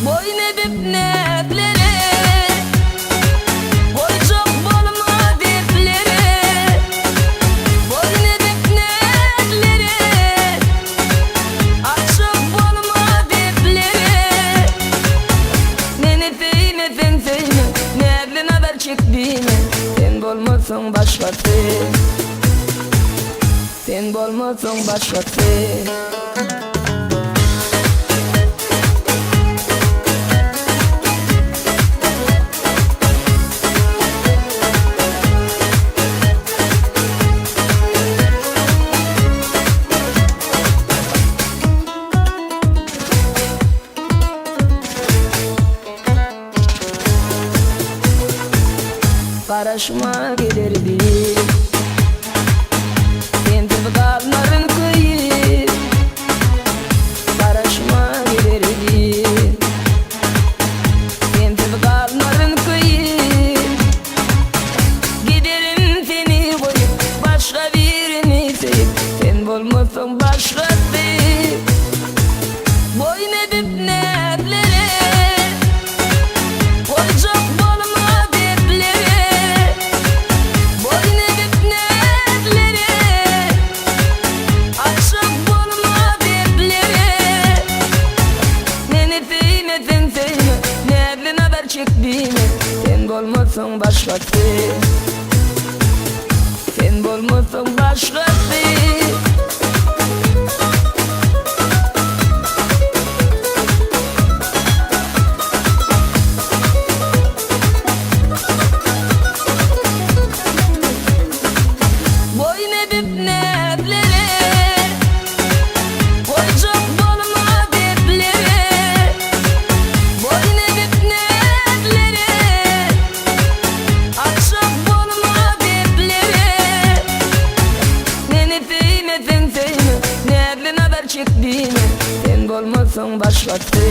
Boyun edip neplere, boycuk bolma deplere. Boyun edip neplere, açık bolma deplere. Neni feyme fen feyme, neblin haber çekbine. Sen bolmasın başkası, sen bolmasın başkası. Karışma giderdi, sen tıvgalların kıyı. Karışma giderdi, sen tıvgalların kıyı. Giderim seni koyup başka birini sevip, sen bulmuşsun başkası. Boyun edip neplere, boycuk bolma deplere. Boyun edip neplere, açık bolma deplere. Neni feyme sen feyme, neblin haber çekbine. Sen bolmasın başkası, sen bolmasın başkası. Boyun edip neplere, boycuk bolma deplere. Boyun edip neplere, açık bolma deplere. Neni feyme sen feyme, neblin haber çekbine. Sen bolmasın başkası,